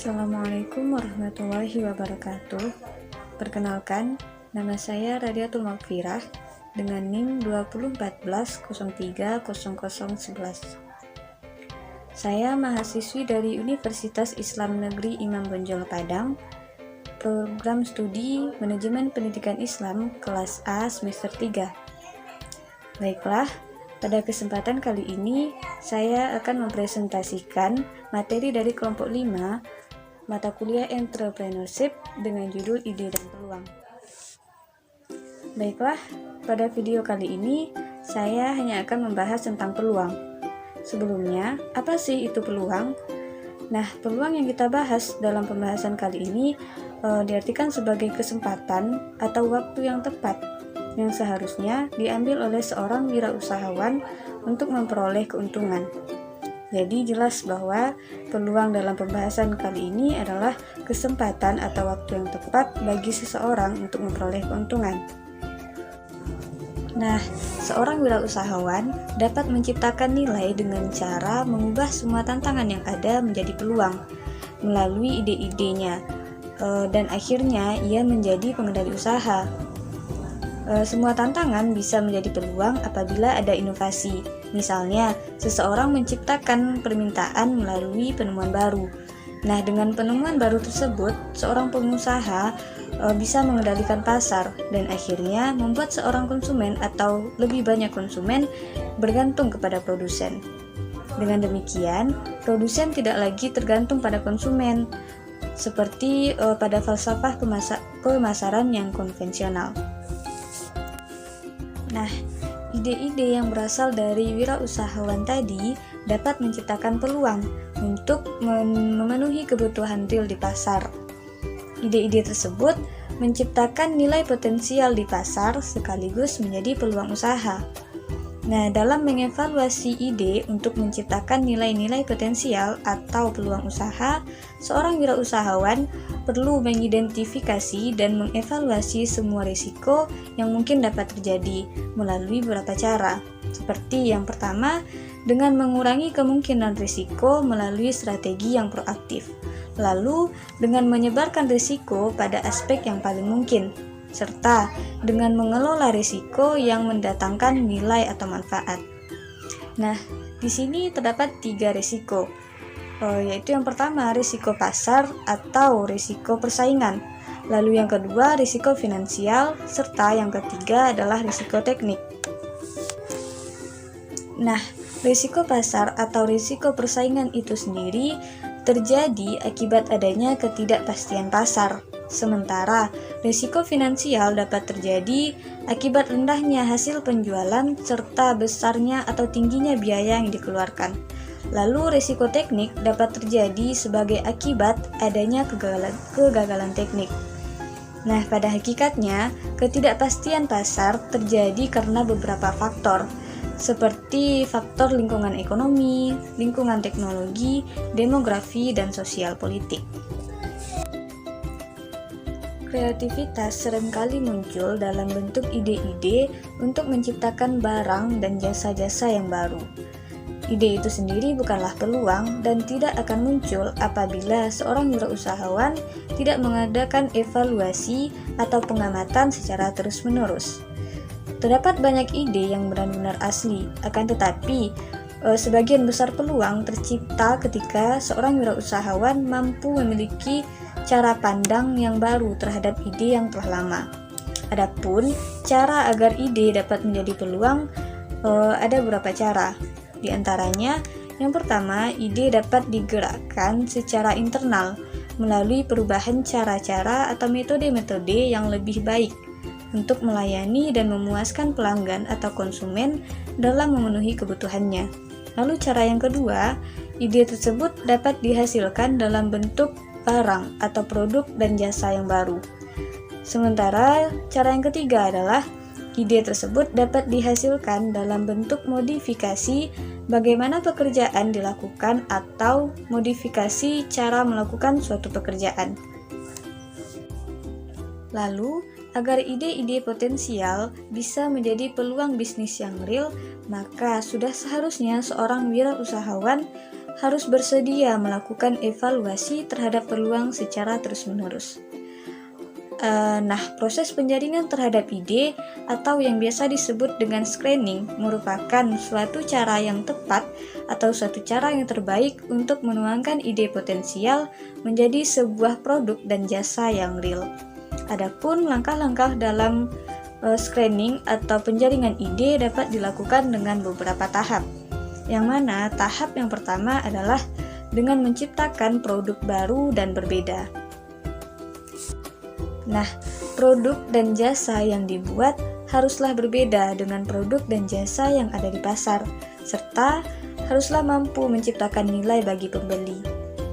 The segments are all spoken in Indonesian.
Assalamualaikum warahmatullahi wabarakatuh. Perkenalkan, nama saya Radiatul Magfirah dengan NIM 2014-03-0011. Saya mahasiswi dari Universitas Islam Negeri Imam Bonjol Padang, program studi Manajemen Pendidikan Islam kelas A semester 3. Baiklah, pada kesempatan kali ini saya akan mempresentasikan materi dari kelompok 5 mata kuliah Entrepreneurship dengan judul Ide dan Peluang. Baiklah, pada video kali ini saya hanya akan membahas tentang peluang. Sebelumnya, apa sih itu peluang? Nah, peluang yang kita bahas dalam pembahasan kali ini diartikan sebagai kesempatan atau waktu yang tepat yang seharusnya diambil oleh seorang wirausahawan untuk memperoleh keuntungan. Jadi jelas bahwa peluang dalam pembahasan kali ini adalah kesempatan atau waktu yang tepat bagi seseorang untuk memperoleh keuntungan. Nah, seorang wirausahawan dapat menciptakan nilai dengan cara mengubah semua tantangan yang ada menjadi peluang melalui ide-idenya, dan akhirnya ia menjadi pengendali usaha. Semua tantangan bisa menjadi peluang apabila ada inovasi. Misalnya, seseorang menciptakan permintaan melalui penemuan baru. Nah, dengan penemuan baru tersebut, seorang pengusaha bisa mengendalikan pasar dan akhirnya membuat seorang konsumen atau lebih banyak konsumen bergantung kepada produsen. Dengan demikian, produsen tidak lagi tergantung pada konsumen, seperti pada falsafah pemasaran yang konvensional. Nah, ide-ide yang berasal dari wirausahawan tadi dapat menciptakan peluang untuk memenuhi kebutuhan real di pasar. Ide-ide tersebut menciptakan nilai potensial di pasar sekaligus menjadi peluang usaha. Nah, dalam mengevaluasi ide untuk menciptakan nilai-nilai potensial atau peluang usaha, seorang wirausahawan perlu mengidentifikasi dan mengevaluasi semua risiko yang mungkin dapat terjadi melalui beberapa cara. Seperti yang pertama, dengan mengurangi kemungkinan risiko melalui strategi yang proaktif. Lalu, dengan menyebarkan risiko pada aspek yang paling mungkin, serta dengan mengelola risiko yang mendatangkan nilai atau manfaat. Nah, di sini terdapat 3 risiko, yaitu yang pertama risiko pasar atau risiko persaingan, lalu yang kedua risiko finansial, serta yang ketiga adalah risiko teknik. Nah, risiko pasar atau risiko persaingan itu sendiri terjadi akibat adanya ketidakpastian pasar. Sementara, risiko finansial dapat terjadi akibat rendahnya hasil penjualan serta besarnya atau tingginya biaya yang dikeluarkan. Lalu, risiko teknik dapat terjadi sebagai akibat adanya kegagalan teknik. Nah, pada hakikatnya, ketidakpastian pasar terjadi karena beberapa faktor, seperti faktor lingkungan ekonomi, lingkungan teknologi, demografi, dan sosial politik. Kreativitas seringkali muncul dalam bentuk ide-ide untuk menciptakan barang dan jasa-jasa yang baru. Ide itu sendiri bukanlah peluang dan tidak akan muncul apabila seorang wirausahawan tidak mengadakan evaluasi atau pengamatan secara terus-menerus. Terdapat banyak ide yang benar-benar asli, akan tetapi sebagian besar peluang tercipta ketika seorang wirausahawan mampu memiliki cara pandang yang baru terhadap ide yang telah lama. Adapun cara agar ide dapat menjadi peluang, ada beberapa cara. Di antaranya, yang pertama, ide dapat digerakkan secara internal melalui perubahan cara-cara atau metode-metode yang lebih baik untuk melayani dan memuaskan pelanggan atau konsumen dalam memenuhi kebutuhannya. Lalu cara yang kedua, ide tersebut dapat dihasilkan dalam bentuk barang atau produk dan jasa yang baru. Sementara cara yang ketiga adalah ide tersebut dapat dihasilkan dalam bentuk modifikasi bagaimana pekerjaan dilakukan atau modifikasi cara melakukan suatu pekerjaan. Lalu, agar ide-ide potensial bisa menjadi peluang bisnis yang real, maka sudah seharusnya seorang wirausahawan harus bersedia melakukan evaluasi terhadap peluang secara terus-menerus. Nah, proses penjaringan terhadap ide atau yang biasa disebut dengan screening merupakan suatu cara yang tepat atau suatu cara yang terbaik untuk menuangkan ide potensial menjadi sebuah produk dan jasa yang real. Adapun langkah-langkah dalam screening atau penjaringan ide dapat dilakukan dengan beberapa tahap. Yang mana tahap yang pertama adalah dengan menciptakan produk baru dan berbeda. Nah, produk dan jasa yang dibuat haruslah berbeda dengan produk dan jasa yang ada di pasar, serta haruslah mampu menciptakan nilai bagi pembeli.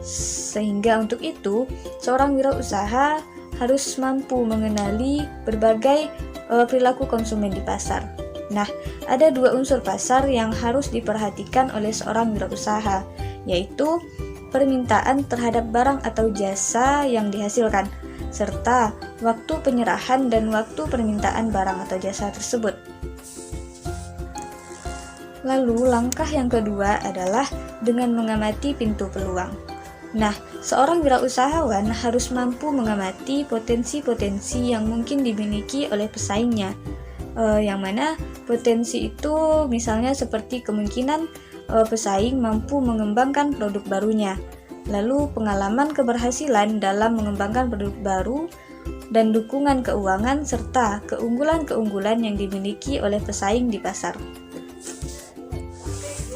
Sehingga untuk itu, seorang wirausaha harus mampu mengenali berbagai perilaku konsumen di pasar. Nah, ada dua unsur pasar yang harus diperhatikan oleh seorang wirausaha, yaitu permintaan terhadap barang atau jasa yang dihasilkan, serta waktu penyerahan dan waktu permintaan barang atau jasa tersebut. Lalu, langkah yang kedua adalah dengan mengamati pintu peluang. Nah, seorang wirausahawan harus mampu mengamati potensi-potensi yang mungkin dimiliki oleh pesaingnya. Yang mana potensi itu misalnya seperti kemungkinan pesaing mampu mengembangkan produk barunya, lalu pengalaman keberhasilan dalam mengembangkan produk baru, dan dukungan keuangan serta keunggulan-keunggulan yang dimiliki oleh pesaing di pasar.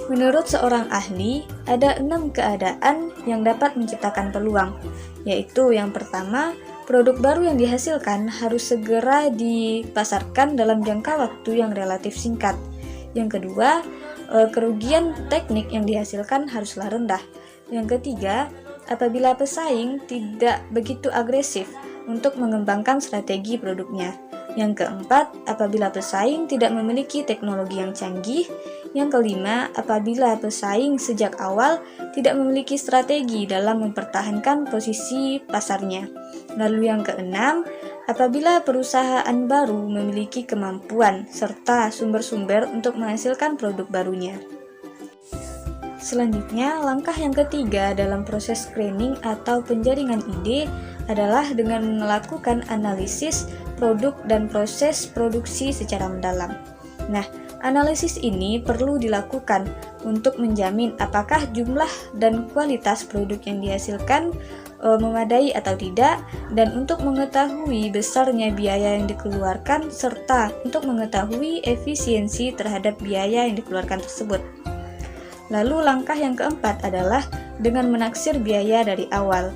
Menurut seorang ahli, ada 6 keadaan yang dapat menciptakan peluang, yaitu yang pertama, produk baru yang dihasilkan harus segera dipasarkan dalam jangka waktu yang relatif singkat. Yang kedua, kerugian teknik yang dihasilkan haruslah rendah. Yang ketiga, apabila pesaing tidak begitu agresif untuk mengembangkan strategi produknya. Yang keempat, apabila pesaing tidak memiliki teknologi yang canggih. Yang kelima, apabila pesaing sejak awal tidak memiliki strategi dalam mempertahankan posisi pasarnya. Lalu yang keenam, apabila perusahaan baru memiliki kemampuan serta sumber-sumber untuk menghasilkan produk barunya. Selanjutnya, langkah yang ketiga dalam proses screening atau penjaringan ide adalah dengan melakukan analisis produk dan proses produksi secara mendalam. Nah, analisis ini perlu dilakukan untuk menjamin apakah jumlah dan kualitas produk yang dihasilkan memadai atau tidak, dan untuk mengetahui besarnya biaya yang dikeluarkan serta untuk mengetahui efisiensi terhadap biaya yang dikeluarkan tersebut. Lalu langkah yang keempat adalah dengan menaksir biaya dari awal,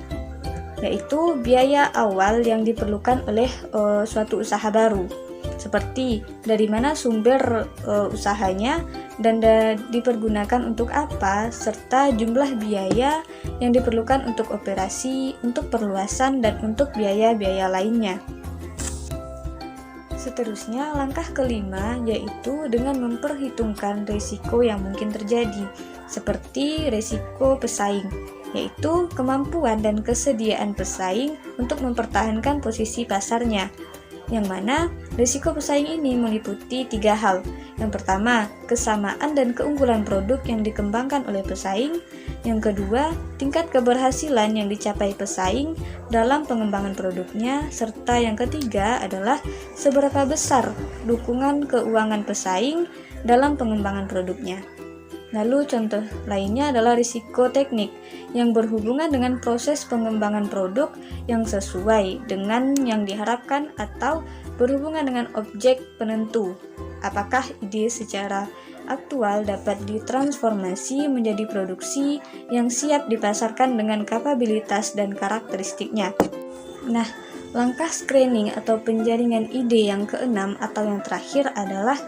yaitu biaya awal yang diperlukan oleh suatu usaha baru, seperti dari mana sumber usahanya dan dipergunakan untuk apa, serta jumlah biaya yang diperlukan untuk operasi, untuk perluasan, dan untuk biaya-biaya lainnya. Seterusnya, langkah kelima yaitu dengan memperhitungkan risiko yang mungkin terjadi, seperti risiko pesaing, yaitu kemampuan dan kesediaan pesaing untuk mempertahankan posisi pasarnya, yang mana risiko pesaing ini meliputi 3 hal. Yang pertama, kesamaan dan keunggulan produk yang dikembangkan oleh pesaing. Yang kedua, tingkat keberhasilan yang dicapai pesaing dalam pengembangan produknya. Serta yang ketiga adalah seberapa besar dukungan keuangan pesaing dalam pengembangan produknya. Lalu contoh lainnya adalah risiko teknik yang berhubungan dengan proses pengembangan produk yang sesuai dengan yang diharapkan atau berhubungan dengan objek penentu. Apakah ide secara aktual dapat ditransformasi menjadi produksi yang siap dipasarkan dengan kapabilitas dan karakteristiknya. Nah, langkah screening atau penjaringan ide yang keenam atau yang terakhir adalah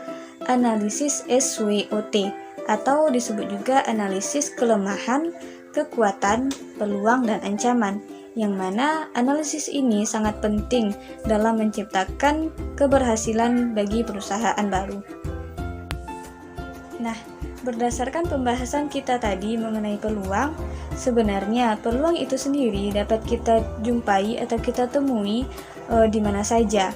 analisis SWOT, atau disebut juga analisis kelemahan, kekuatan, peluang, dan ancaman, yang mana analisis ini sangat penting dalam menciptakan keberhasilan bagi perusahaan baru. Nah, berdasarkan pembahasan kita tadi mengenai peluang, sebenarnya peluang itu sendiri dapat kita jumpai atau kita temui di mana saja.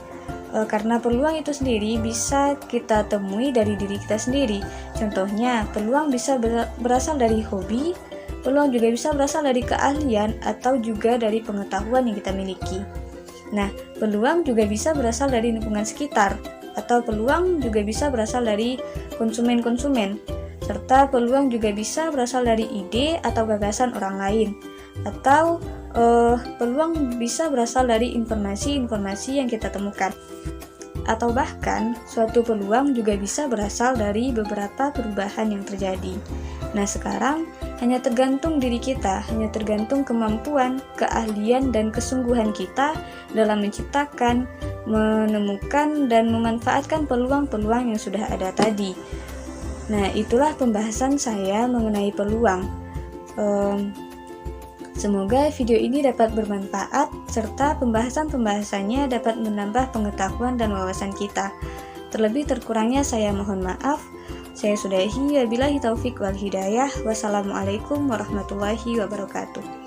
Karena peluang itu sendiri bisa kita temui dari diri kita sendiri. Contohnya, peluang bisa berasal dari hobi, peluang juga bisa berasal dari keahlian atau juga dari pengetahuan yang kita miliki. Nah, peluang juga bisa berasal dari lingkungan sekitar, atau peluang juga bisa berasal dari konsumen-konsumen, serta peluang juga bisa berasal dari ide atau gagasan orang lain, atau peluang bisa berasal dari informasi-informasi yang kita temukan. Atau bahkan, suatu peluang juga bisa berasal dari beberapa perubahan yang terjadi. Nah, sekarang hanya tergantung diri kita, hanya tergantung kemampuan, keahlian, dan kesungguhan kita dalam menciptakan, menemukan, dan memanfaatkan peluang-peluang yang sudah ada tadi. Nah, itulah pembahasan saya mengenai peluang. Semoga video ini dapat bermanfaat, serta pembahasan-pembahasannya dapat menambah pengetahuan dan wawasan kita. Terlebih terkurangnya saya mohon maaf. Saya sudahi, wabillahi taufik wal hidayah. Wassalamualaikum warahmatullahi wabarakatuh.